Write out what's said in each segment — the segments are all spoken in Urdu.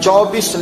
24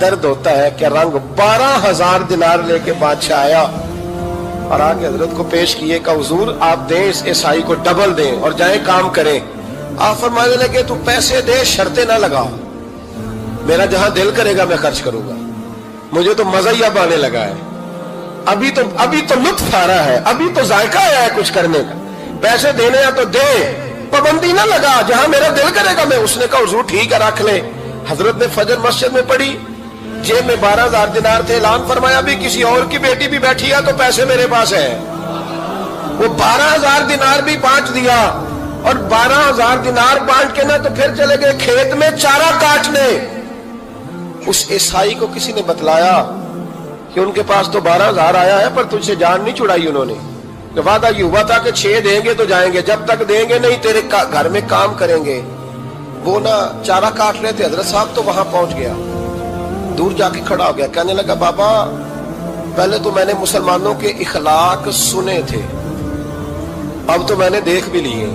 درد ہوتا ہے، کیا رنگ۔ 12,000 دینار لے کے بادشاہ آیا اور آگے حضرت کو پیش کیے کہ حضور آپ دیں اس عیسائی کو ڈبل دیں اور جائیں کام کریں۔ آپ فرمانے لگے تو پیسے دے، شرطیں نہ لگا، میرا جہاں دل کرے گا میں خرچ کروں گا، مجھے تو مزہ ہی اب آنے لگا ہے، ابھی تو لطف آ رہا ہے، ابھی تو ذائقہ آیا ہے کچھ کرنے کا، پیسے دینے ہیں تو دے، پابندی نہ لگا، جہاں میرا دل کرے گا میں۔ اس نے کہا حضور ٹھیک ہے رکھ لے۔ حضرت نے فجر مسجد میں پڑھی، جیب میں 12,000 دینار تھے، اعلان فرمایا بھی کسی اور کی بیٹی بھی بیٹھی ہے تو پیسے میرے پاس ہے۔ وہ 12,000 دینار بھی بانٹ دیا، اور 12,000 دینار بانٹ کے نا تو پھر چلے گئے کھیت میں چارہ کاٹنے۔ اس عیسائی کو کسی نے بتلایا کہ ان کے پاس تو 12,000 آیا ہے پر تجھ سے جان نہیں چھڑائی انہوں نے، کہ وعدہ یہ ہوا تھا کہ 6 دیں گے تو جائیں گے، جب تک دیں گے نہیں تیرے گھر میں کام کریں گے۔ وہ نا چارہ کاٹ رہے تھے، حضرت صاحب تو وہاں پہنچ گیا، دور جا کے کھڑا ہو گیا، کہنے لگا بابا پہلے تو میں نے مسلمانوں کے اخلاق سنے تھے، اب تو میں نے دیکھ بھی لیے،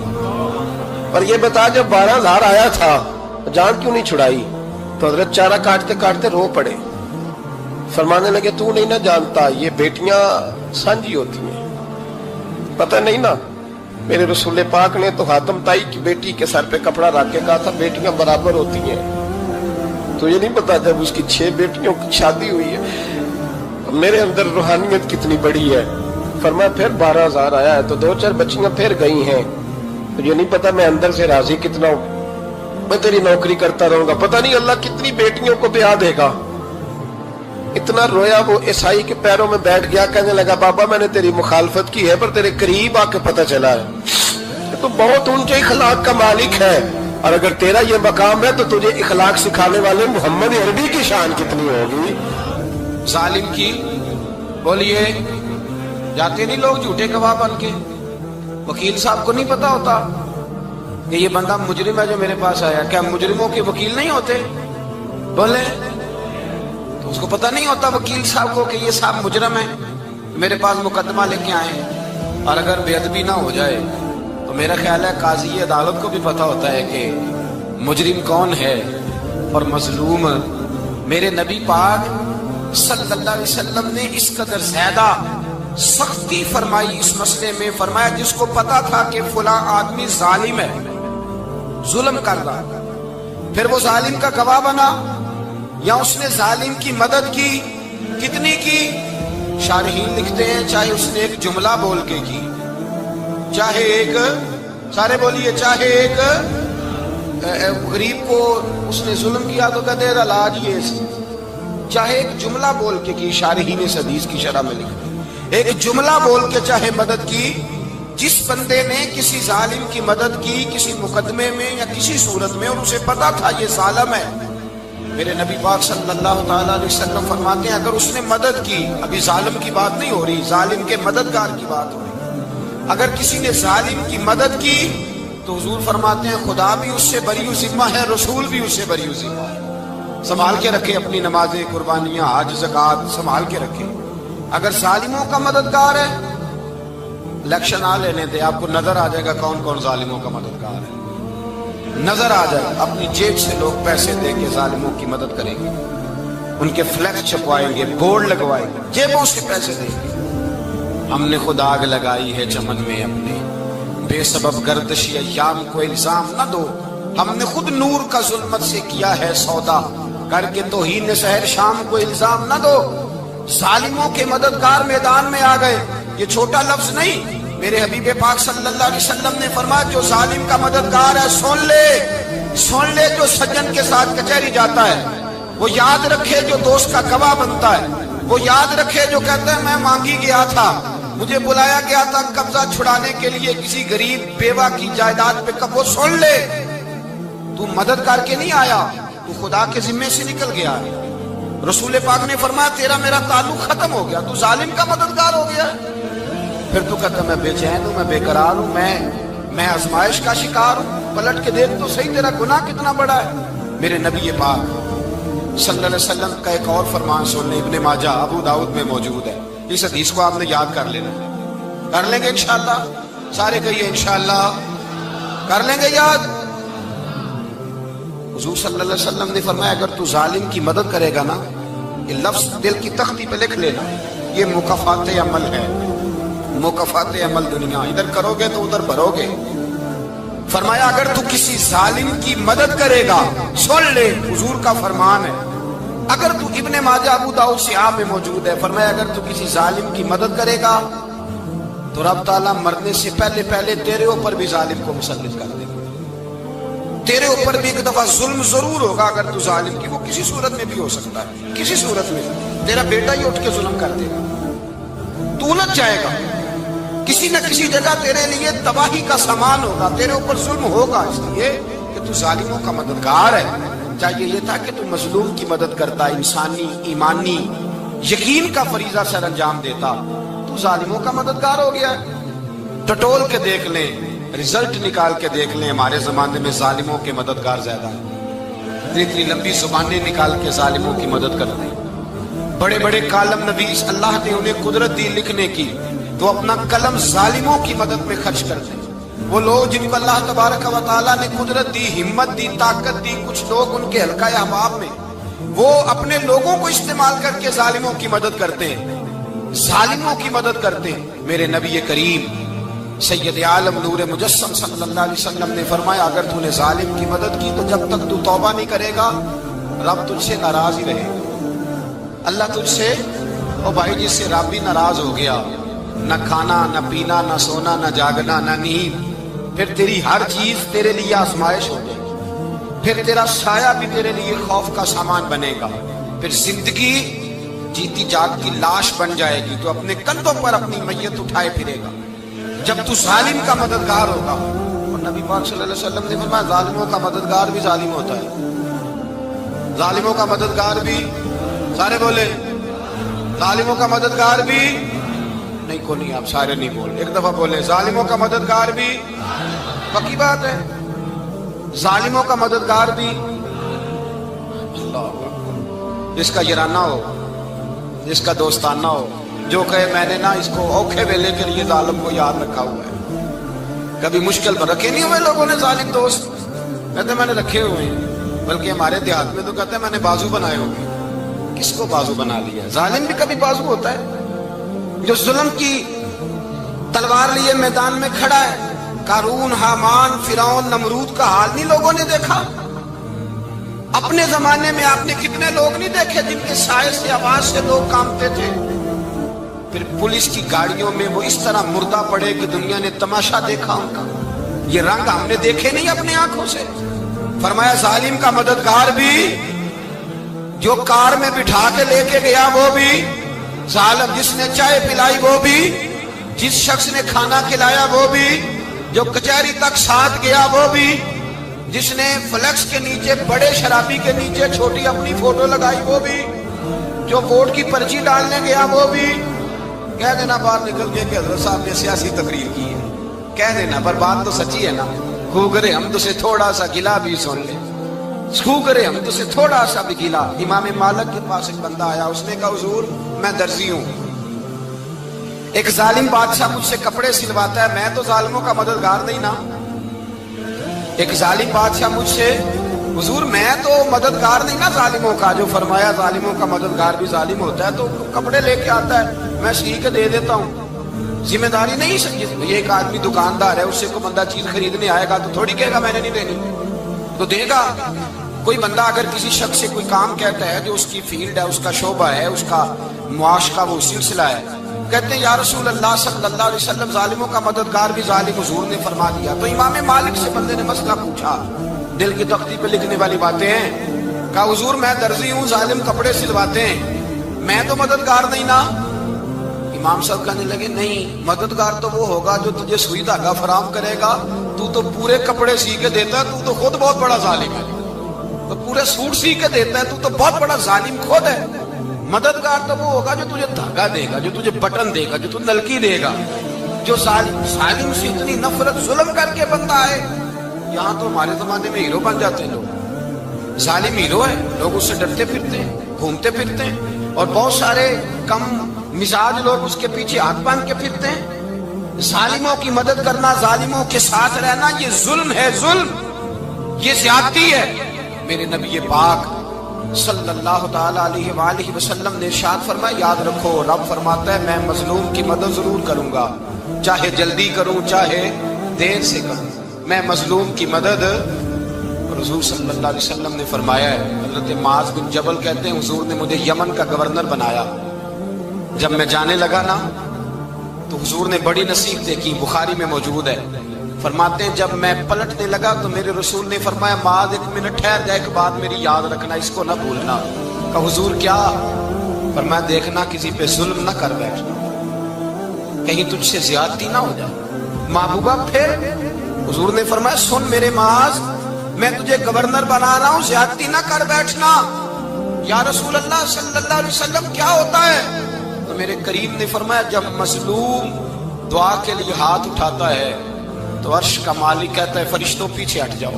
پر یہ بتا جب 12,000 آیا تھا جان کیوں نہیں چھڑائی؟ تو حضرت چارہ کاٹتے کاٹتے رو پڑے، فرمانے لگے تو نہیں نہ جانتا یہ بیٹیاں سانجھی ہوتی ہیں، پتہ نہیں نا، میرے رسول پاک نے تو حاتم تائی کی بیٹی کے سر پہ کپڑا رکھ کے کہا تھا بیٹیاں برابر ہوتی ہیں، تو یہ نہیں پتا جب اس کی 6 بیٹیوں کی شادی ہوئی ہے میرے اندر روحانیت کتنی بڑی ہے۔ فرمایا پھر 12,000 آیا ہے تو 2-4 بچیاں پھر گئی ہیں، تو یہ نہیں پتا میں اندر سے راضی کتنا ہوں، میں تیری نوکری کرتا رہوں گا، پتہ نہیں اللہ کتنی بیٹیوں کو بیاہ دے گا۔ اتنا رویا وہ عیسائی کے پیروں میں بیٹھ گیا، کہنے لگا بابا میں نے تیری مخالفت کی ہے پر تیرے قریب آ کے پتہ چلا ہے تو بہت اونچے اخلاق کا مالک ہے، اور اگر تیرا یہ مقام ہے تو تجھے اخلاق سکھانے والے محمد عربی کی شان کتنی ہوگی۔ ظالم کی بولیے جاتے نہیں لوگ جھوٹے گواہ بن کے، وکیل صاحب کو نہیں پتا ہوتا کہ یہ بندہ مجرم ہے جو میرے پاس آیا، کیا مجرموں کے وکیل نہیں ہوتے؟ بولے تو اس کو پتہ نہیں ہوتا وکیل صاحب کو کہ یہ صاحب مجرم ہے، میرے پاس مقدمہ لے کے آئے، اور اگر بے ادبی نہ ہو جائے تو میرا خیال ہے قاضی عدالت کو بھی پتہ ہوتا ہے کہ مجرم کون ہے اور مظلوم۔ میرے نبی پاک صلی اللہ علیہ وسلم نے اس قدر زیادہ سختی فرمائی اس مسئلے میں، فرمایا جس کو پتا تھا کہ فلاں آدمی ظالم ہے، ظلم کر رہا، پھر وہ ظالم کا گواہ بنا یا اس نے ظالم کی مدد کی، کتنی کی؟ شارحین لکھتے ہیں چاہے اس نے ایک جملہ بول کے کی، چاہے ایک، سارے بولیے، چاہے ایک غریب کو اس نے ظلم کیا تو کہتے ہیں علاج یہ سی، چاہے ایک جملہ بول کے کی، شارحین اس حدیث کی شرح میں لکھتے ہیں ایک جملہ بول کے چاہے مدد کی، جس بندے نے کسی ظالم کی مدد کی کسی مقدمے میں یا کسی صورت میں اور اسے پتا تھا یہ ظالم ہے، میرے نبی پاک صلی اللہ تعالیٰ علیہ وسلم فرماتے ہیں اگر اس نے مدد کی، ابھی ظالم کی بات نہیں ہو رہی، ظالم کے مددگار کی بات ہو رہی، اگر کسی نے ظالم کی مدد کی تو حضور فرماتے ہیں خدا بھی اس سے بری ذمہ ہے، رسول بھی اس سے بری ذمہ ہے۔ سنبھال کے رکھے اپنی نمازیں، قربانیاں، حج، زکوٰۃ سنبھال کے رکھے۔ اگر ظالموں کا مددگار ہے، الیکشن آ لینے دے، آپ کو نظر آ جائے گا کون کون ظالموں کا مددگار ہے، نظر آ جائے گا۔ اپنی جیب سے لوگ پیسے دے کے ظالموں کی مدد کریں گے، ان کے فلیکس چھپوائیں گے، بورڈ لگوائیں گے، جیبوں سے پیسے دیں گے۔ ہم نے خود آگ لگائی ہے چمن میں اپنے، بے سبب گردشی ایام کو الزام نہ دو، ہم نے خود نور کا ظلمت سے کیا ہے سودا، کر کے توہین سحر شام کو الزام نہ دو۔ ظالموں کے مددگار میدان میں آ گئے، یہ چھوٹا لفظ نہیں، میرے حبیب پاک صلی اللہ علیہ وسلم نے فرمایا جو ظالم کا مددگار ہے سن لے، جو سجن کے ساتھ کچہری جاتا ہے وہ یاد رکھے، جو دوست کا گواہ بنتا ہے وہ یاد رکھے، جو کہتا ہے میں مانگی گیا تھا، مجھے بلایا گیا تھا قبضہ چھڑانے کے لیے کسی غریب بیوہ کی جائیداد پہ، وہ سن لے تو مدد کر کے نہیں آیا، تو خدا کے ذمے سے نکل گیا ہے۔ رسول پاک نے فرمایا تیرا میرا تعلق ختم ہو گیا، تو ظالم کا مددگار ہو گیا، پھر تو کہتا میں بے چین ہوں، میں بے قرار ہوں، میں آزمائش کا شکار ہوں، پلٹ کے دیکھ تو صحیح تیرا گناہ کتنا بڑا ہے۔ میرے نبی پاک صلی اللہ علیہ وسلم کا ایک اور فرمان سن لیں، ابن ماجہ ابو داؤد میں موجود ہے، اس حدیث کو آپ نے یاد کر لینا، کر لیں گے انشاءاللہ، سارے کہیے انشاءاللہ کر لیں گے یاد۔ حضور صلی اللہ علیہ وسلم نے فرمایا اگر تو ظالم کی مدد کرے گا نا، یہ لفظ دل کی تختی پہ لکھ لینا، یہ مکافات عمل ہے، مکافات عمل دنیا، ادھر کرو گے تو ادھر بھرو گے۔ فرمایا اگر تو کسی ظالم کی مدد کرے گا، سن لے حضور کا فرمان ہے، اگر تو ابن ماجہ ابو داؤد سیاہ میں موجود ہے، فرمایا اگر تو کسی ظالم کی مدد کرے گا تو رب تعالیٰ مرنے سے پہلے پہلے تیرے اوپر بھی ظالم کو مسلط کر دے گا، تیرے اوپر بھی ایک دفعہ ظلم ضرور ہوگا اگر تو ظالم کی، وہ کسی صورت میں بھی ہو سکتا ہے، کسی صورت میں تیرا بیٹا ہی اٹھ کے ظلم کر دے گا، تو الجھ جائے گا، کسی نہ کسی جگہ تیرے لیے تباہی کا سامان ہوگا، تیرے اوپر ظلم ہوگا، اس لیے کہ تو ظالموں کا مددگار ہے۔ چاہیے یہ تھا کہ تو مظلوم کی مدد کرتا، انسانی ایمانی یقین کا فریضہ سر انجام دیتا، تو ظالموں کا مددگار ہو گیا۔ ٹٹول کے دیکھ لیں، رزلٹ نکال کے دیکھ لیں، ہمارے زمانے میں ظالموں کے مددگار زیادہ ہیں، اتنی لمبی زبانیں نکال کے ظالموں کی مدد کرتے ہیں، بڑے بڑے کالم نویس اللہ نے انہیں قدرت دی لکھنے کی، تو اپنا قلم ظالموں کی مدد میں خرچ کرتے ہیں۔ وہ لوگ جن کو اللہ تبارک و تعالیٰ نے قدرت دی، ہمت دی، طاقت دی، کچھ لوگ ان کے حلقہ احباب میں وہ اپنے لوگوں کو استعمال کر کے ظالموں کی مدد کرتے ہیں، ظالموں کی مدد کرتے ہیں۔ میرے نبی کریم سید عالم نور مجسم صلی اللہ علیہ وسلم نے فرمایا اگر تو نے ظالم کی مدد کی تو جب تک تو توبہ نہیں کرے گا رب تجھ سے ناراض ہی رہے گا، اللہ تجھ سے، او بھائی جس سے رب بھی ناراض ہو گیا، نہ کھانا نہ پینا نہ سونا نہ جاگنا نہ نیند، پھر تیری ہر چیز تیرے لیے آزمائش ہو جائے گی، پھر تیرا سایہ بھی تیرے لیے خوف کا سامان بنے گا، پھر زندگی جیتی جاگتی لاش بن جائے گی، تو اپنے کندھوں پر اپنی میت اٹھائے پھرے گا جب تو ظالم کا مددگار ہوگا۔ اور نبی پاک صلی اللہ علیہ وسلم نے فرمایا ظالموں کا مددگار بھی ظالم ہوتا ہے، ظالموں کا مددگار بھی، سارے بولے ظالموں کا مددگار بھی، نہیں کو نہیں، آپ سارے نہیں بول، ایک دفعہ بولے ظالموں کا مددگار بھی، پکی بات ہے، ظالموں کا مددگار بھی۔ اللہ جس کا یارانہ ہو، جس کا دوستانہ ہو، جو کہے میں نے نا اس کو اوکھے ویلے کے لیے ظالم کو یاد رکھا ہوا ہے، کبھی مشکل پر رکھے نہیں ہوئے لوگوں نے ظالم دوست، کہتے میں نے رکھے ہوئے ہیں، بلکہ ہمارے دیہات میں تو کہتے ہیں میں نے بازو بنائے ہوئے۔ کس کو بازو بنا لیا؟ ظالم بھی کبھی بازو ہوتا ہے، جو ظلم کی تلوار لیے میدان میں کھڑا ہے۔ قارون، حامان، فرعون، نمرود کا حال نہیں لوگوں نے دیکھا؟ اپنے زمانے میں آپ نے کتنے لوگ نہیں دیکھے جن کے سائے سے، آواز سے لوگ کانپتے تھے؟ پھر پولیس کی گاڑیوں میں وہ اس طرح مردہ پڑے کہ دنیا نے تماشا دیکھا ان کا، یہ رنگ ہم نے دیکھے نہیں اپنے آنکھوں سے۔ فرمایا ظالم کا مددگار بھی، جو کار میں بٹھا کے لے کے گیا وہ بھی ظالم، جس نے چائے پلائی وہ بھی، جس شخص نے کھانا کھلایا وہ بھی، جو کچہری تک ساتھ گیا وہ بھی، جس نے فلیکس کے نیچے، بڑے شرابی کے نیچے چھوٹی اپنی فوٹو لگائی وہ بھی، جو ووٹ کی پرچی ڈالنے گیا وہ بھی۔ کہہ دینا باہر نکل کے کہ حضرت صاحب نے سیاسی تقریر کی ہے، کہہ دینا، پر بات تو سچی ہے نا۔ خو کرے ہم تو سے تھوڑا سا گلا بھی سن لے، خو کرے ہم تو سے تھوڑا سا بھی گلا۔ امام مالک کے پاس ایک بندہ آیا، اس نے کہا حضور میں درزی ہوں، ایک ظالم بادشاہ مجھ سے کپڑے سلواتا ہے، میں تو ظالموں کا مددگار نہیں نا۔ ایک ظالم بادشاہ مجھ سے، حضور میں تو مددگار نہیں نا ظالموں کا، جو فرمایا ظالموں کا مددگار بھی ظالم ہوتا ہے، تو کپڑے لے کے آتا ہے میں سی کے دے دیتا ہوں، ذمہ داری نہیں سمجھے۔ یہ ایک آدمی دکاندار ہے، اس سے کوئی بندہ چیز خریدنے آئے گا تو تھوڑی کہے گا میں نے نہیں دینی، تو دے گا۔ کوئی بندہ اگر کسی شخص سے کوئی کام کہتا ہے جو اس کی فیلڈ ہے، اس کا شعبہ ہے، اس کا معاش کا وہ سلسلہ ہے، کہتے ہیں یا رسول اللہ صلی اللہ علیہ وسلم ظالموں کا مددگار بھی ظالم، حضور نے فرما دیا۔ تو امام مالک سے بندے نے مسئلہ پوچھا، دل کی تختی پہ لکھنے والی باتیں ہیں، کہا حضور میں درزی ہوں، ظالم کپڑے سلواتے ہیں، میں تو مددگار نہیں نا۔ امام صاحب کہنے لگے نہیں، مددگار تو وہ ہوگا جو تجھے سوئی دھاگا فراہم کرے گا، تو پورے کپڑے سی کے دیتا ہے، تو خود بہت بڑا ظالم ہے، تو پورے سوٹ سی کے دیتا ہے، تو بہت بڑا ظالم خود ہے۔ مددگار تو وہ ہوگا جو تجھے دھاگا دے گا، جو تجھے بٹن دے گا، جو تجھے نلکی دے گا، جو ظالم سے اتنی نفرت ظلم کر کے بندہ آئے۔ یہاں تو ہمارے زمانے میں ہیرو بن جاتے ہیں لوگ، ظالم ہیرو ہے، لوگ اس سے ڈرتے پھرتے ہیں، گھومتے پھرتے ہیں، اور بہت سارے کم مزاج لوگ اس کے پیچھے ہاتھ باندھ کے پھرتے ہیں۔ ظالموں کی مدد کرنا، ظالموں کے ساتھ رہنا، یہ ظلم ہے، ظلم، یہ زیادتی ہے، میرے نبی پاک صلی اللہ تعالی علیہ وآلہ وسلم نے ارشاد فرمایا یاد رکھو رب فرماتا ہے میں مظلوم کی مدد ضرور کروں گا، چاہے جلدی کروں چاہے دیر سے کروں، میں مظلوم کی مدد۔ حضور صلی اللہ علیہ وسلم نے فرمایا ہے، حضرت معاذ بن جبل کہتے ہیں حضور نے مجھے یمن کا گورنر بنایا، جب میں جانے لگا نا تو حضور نے بڑی نصیحتیں کی، بخاری میں موجود ہے، فرماتے ہیں جب میں پلٹنے لگا تو میرے رسول نے فرمایا معاذ ایک منٹ ٹھہر جا، ایک بات میری یاد رکھنا، اس کو نہ بھولنا۔ کہا حضور کیا؟ فرمایا دیکھنا کسی پہ ظلم نہ کر بیٹھنا، کہیں تجھ سے زیادتی نہ ہو جائے۔ محبوبہ پھر حضور نے فرمایا سن میرے معاذ میں تجھے گورنر بنا رہا ہوں، زیادتی نہ کر بیٹھنا۔ یا رسول اللہ صلی اللہ علیہ وسلم کیا ہوتا ہے؟ تو میرے کریم نے فرمایا جب مظلوم دعا کے لیے ہاتھ اٹھاتا ہے تو عرش کا مالک کہتا ہے فرشتوں پیچھے ہٹ جاؤ،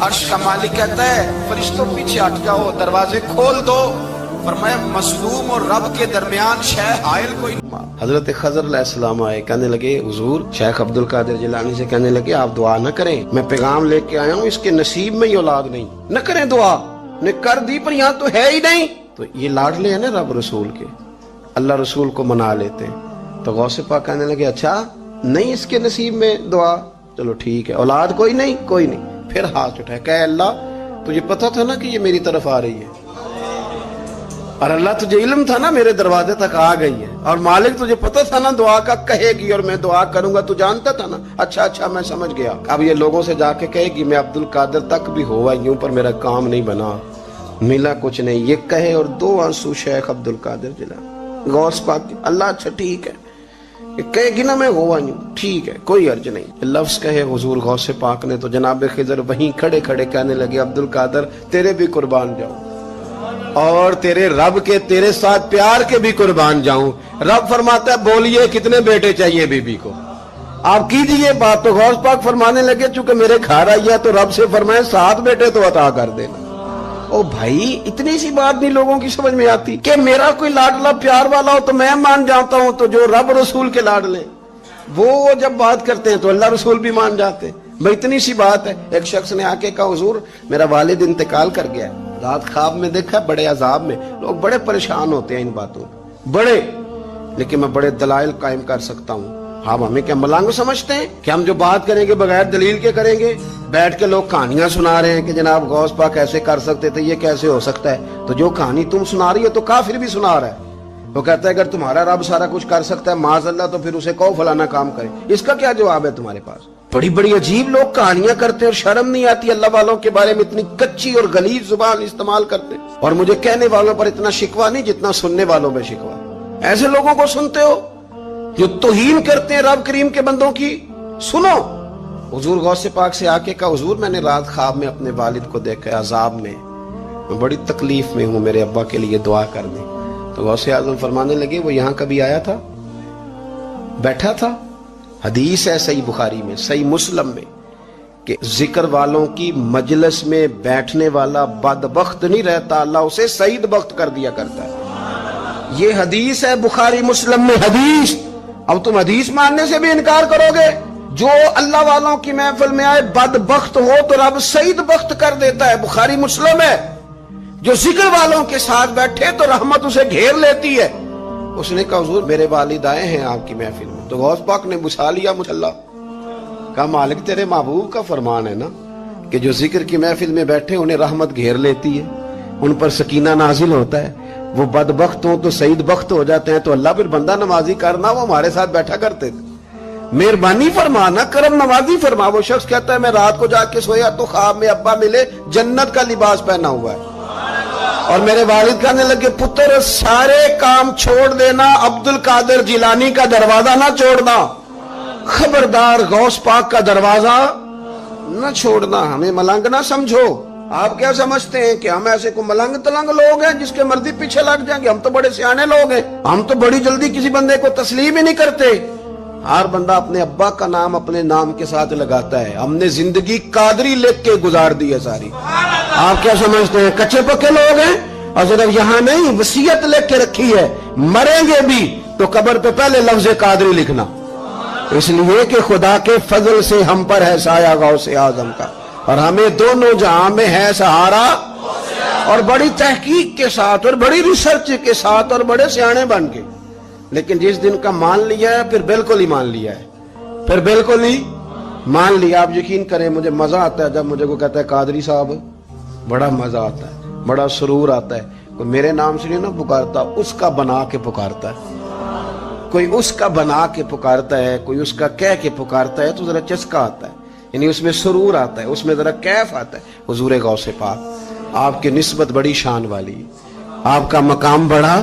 عرش کا مالک کہتا ہے فرشتوں پیچھے ہٹ جاؤ، دروازے کھول دو۔ فرمایا مظلوم اور رب کے درمیان شے حائل کوئی نہیں۔ حضرت خضر علیہ السلام آئے، کہنے لگے حضور شیخ عبد القادر جیلانی سے کہنے لگے آپ دعا نہ کریں، میں پیغام لے کے آیا ہوں، اس کے نصیب میں ہی اولاد نہیں، نہ کریں دعا، نے کر دی پر یہاں تو ہے ہی نہیں۔ تو یہ لاڈلے ہیں نا رب رسول کے، اللہ رسول کو منا لیتے ہیں۔ تو غوث پاک کہنے لگے اچھا نہیں اس کے نصیب میں دعا، چلو ٹھیک ہے، اولاد کوئی نہیں، کوئی نہیں۔ پھر ہاتھ اٹھائے، کہ اللہ تجھے پتا تھا نا کہ یہ میری طرف آ رہی ہے، اور اللہ تجھے علم تھا نا میرے دروازے تک آ گئی ہے، اور مالک تجھے پتا تھا نا دعا کا کہے گی اور میں دعا کروں گا، تو جانتا تھا نا۔ اچھا میں سمجھ گیا، اب یہ لوگوں سے جا کے کہے گی میں عبد القادر تک بھی ہوا یوں پر میرا کام نہیں بنا، ملا کچھ نہیں، یہ کہے اور دو آنسو شیخ عبد القادر جیلانی غوث پاک کی، اللہ اچھا ٹھیک ہے، کہے گی نا میں ہوا یوں، ٹھیک ہے کوئی عرض نہیں، لفظ کہے حضور غوث پاک نے تو جناب خضر وہیں کھڑے کھڑے کہنے لگے عبد القادر تیرے بھی قربان جاؤں، اور تیرے رب کے تیرے ساتھ پیار کے بھی قربان جاؤں۔ رب فرماتا ہے بولیے کتنے بیٹے چاہیے بی بی کو، آپ کیجئے بات۔ تو غوث پاک فرمانے لگے چونکہ میرے گھر آئی ہے تو رب سے فرمائے 7 بیٹے تو عطا کر دینا۔ او بھائی اتنی سی بات نہیں لوگوں کی سمجھ میں آتی کہ میرا کوئی لاڈلا پیار والا ہو تو میں مان جاتا ہوں، تو جو رب رسول کے لاڈلے وہ جب بات کرتے ہیں تو اللہ رسول بھی مان جاتے ہیں۔ بھائی اتنی سی بات ہے۔ ایک شخص نے آ کے کہا حضور میرا والد انتقال کر گیا ہے، رات خواب میں دیکھا بڑے عذاب میں، لوگ بڑے پریشان ہوتے ہیں ان باتوں بڑے، لیکن میں بڑے دلائل قائم کر سکتا ہوں۔ آپ ہمیں کیا ملنگ سمجھتے ہیں کہ ہم جو بات کریں گے بغیر دلیل کے کریں گے؟ بیٹھ کے لوگ کہانیاں سنا رہے ہیں کہ جناب غوث پاک ایسے کر سکتے تھے، یہ کیسے ہو سکتا ہے؟ تو جو کہانی تم سنا رہی ہو تو کافر بھی سنا رہا ہے، وہ کہتا ہے اگر تمہارا رب سارا کچھ کر سکتا ہے معاذ اللہ تو پھر اسے کہو فلانا کام کرے، اس کا کیا جواب ہے تمہارے پاس؟ بڑی بڑی عجیب لوگ کہانیاں کرتے ہیں اور شرم نہیں آتی اللہ والوں کے بارے میں اتنی کچی اور غلیظ زبان استعمال کرتے، اور مجھے کہنے والوں پر اتنا شکوہ نہیں جتنا سننے والوں میں شکوہ۔ ایسے لوگوں کو سنتے ہو جو توہین کرتے ہیں رب کریم کے بندوں کی؟ سنو حضور غوث پاک سے آ کے کہا حضور میں نے رات خواب میں اپنے والد کو دیکھا عذاب میں بڑی تکلیف میں ہوں، میرے ابا کے لیے دعا کر دیں۔ تو غوث اعظم فرمانے لگے وہ یہاں کبھی آیا تھا؟ بیٹھا تھا؟ حدیث ہے صحیح بخاری میں صحیح مسلم میں کہ ذکر والوں کی مجلس میں بیٹھنے والا بدبخت نہیں رہتا، اللہ اسے سعید بخت کر دیا کرتا ہے۔ یہ حدیث ہے بخاری مسلم میں حدیث۔ اب تم حدیث ماننے سے بھی انکار کرو گے؟ جو اللہ والوں کی محفل میں آئے بدبخت ہو تو رب سعید بخت کر دیتا ہے، بخاری مسلم ہے۔ جو ذکر والوں کے ساتھ بیٹھے تو رحمت اسے گھیر لیتی ہے۔ اس نے کہا حضور میرے والد آئے ہیں آپ کی محفل میں، تو غوث پاک نے بچھا لیا مصلا، کہا مالک تیرے محبوب کا فرمان ہے نا کہ جو ذکر کی محفل میں بیٹھے انہیں رحمت گھیر لیتی ہے، ان پر سکینہ نازل ہوتا ہے، وہ بدبخت ہوں تو سعید بخت ہو جاتے ہیں۔ تو اللہ پھر بندہ نوازی کرنا، وہ ہمارے ساتھ بیٹھا کرتے تھے، مہربانی فرمانا، کرم نوازی فرما۔ وہ شخص کہتا ہے میں رات کو جا کے سویا تو خواب میں ابا ملے جنت کا لباس پہنا ہوا ہے، اور میرے والد کہنے لگے پتر سارے کام چھوڑ دینا، عبد القادر جیلانی کا دروازہ نہ چھوڑنا، خبردار غوث پاک کا دروازہ نہ چھوڑنا، ہمیں ملنگ نہ سمجھو۔ آپ کیا سمجھتے ہیں کہ ہم ایسے کو ملنگ تلنگ لوگ ہیں جس کے مرضی پیچھے لگ جائیں گے؟ ہم تو بڑے سیانے لوگ ہیں، ہم تو بڑی جلدی کسی بندے کو تسلیم ہی نہیں کرتے۔ ہر بندہ اپنے ابا کا نام اپنے نام کے ساتھ لگاتا ہے، ہم نے زندگی قادری لکھ کے گزار دی ہے ساری۔ آپ کیا سمجھتے ہیں کچے پکے لوگ ہیں؟ اور صرف یہاں نہیں وصیت لکھ کے رکھی ہے، مریں گے بھی تو قبر پہ پہلے لفظ قادری لکھنا، اس لیے کہ خدا کے فضل سے ہم پر ہے سایہ غوث اعظم کا۔ اور ہمیں دونوں جہاں میں ہے سہارا، اور بڑی تحقیق کے ساتھ اور بڑی ریسرچ کے ساتھ اور بڑے سیانے بن کے، لیکن جس دن کا مان لیا ہے پھر بالکل ہی مان لیا ہے، پھر بالکل ہی مان لیا۔ آپ یقین کریں مجھے مزہ آتا ہے جب مجھے کوئی کہتا ہے قادری صاحب، بڑا مزہ آتا ہے، بڑا سرور آتا ہے۔ کوئی میرے نام سے نہیں نہ پکارتا، اس کا بنا کے پکارتا ہے، کوئی اس کا بنا کے پکارتا ہے، کوئی اس کا کہہ کے پکارتا ہے تو ذرا چسکا آتا ہے، یعنی اس میں سرور آتا ہے، اس میں ذرا کیف آتا ہے۔ حضور غوث پاک آپ کی نسبت بڑی شان والی، آپ کا مقام بڑا۔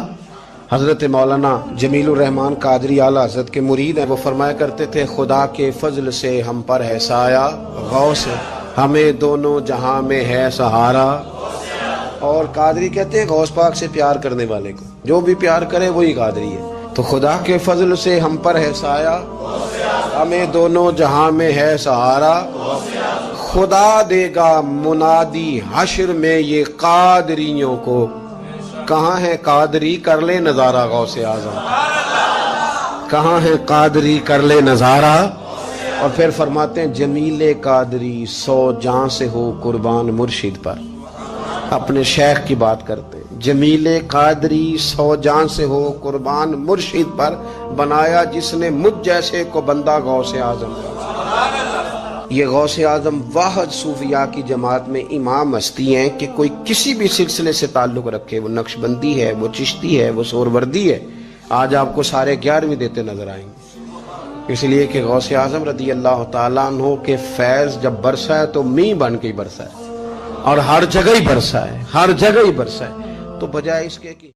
حضرت مولانا جمیل الرحمان قادری اعلیٰ حضرت کے مرید ہیں، وہ فرمایا کرتے تھے خدا کے فضل سے ہم پر ہے سایہ غوث، ہمیں دونوں جہاں میں ہے سہارا۔ اور قادری کہتے ہیں غوث پاک سے پیار کرنے والے کو جو بھی پیار کرے وہی قادری ہے۔ تو خدا کے فضل سے ہم پر ہے سایہ، ہمیں دونوں جہاں میں ہے سہارا، خدا دے گا منادی حشر میں یہ قادریوں کو، کہاں ہے قادری کر لے نظارہ غوث اعظم، کہاں ہے قادری کر لے نظارہ۔ اور پھر فرماتے ہیں جمیل قادری 100 جاں سے ہو قربان مرشد پر، اپنے شیخ کی بات کرتے ہیں، جمیل قادری 100 جاں سے ہو قربان مرشد پر، بنایا جس نے مجھ جیسے کو بندہ غوث اعظم کا۔ یہ غوث اعظم واحد صوفیاء کی جماعت میں امام ہستی ہیں کہ کوئی کسی بھی سلسلے سے تعلق رکھے، وہ نقشبندی ہے، وہ چشتی ہے، وہ سہروردی ہے، آج آپ کو سارے 11ویں دیتے نظر آئیں گے۔ اس لیے کہ غوث اعظم رضی اللہ تعالیٰ عنہ کے فیض جب برسا ہے تو می بن کے ہی برسا ہے، اور ہر جگہ ہی برسا ہے، ہر جگہ ہی برسا ہے۔ تو بجائے اس کے کہ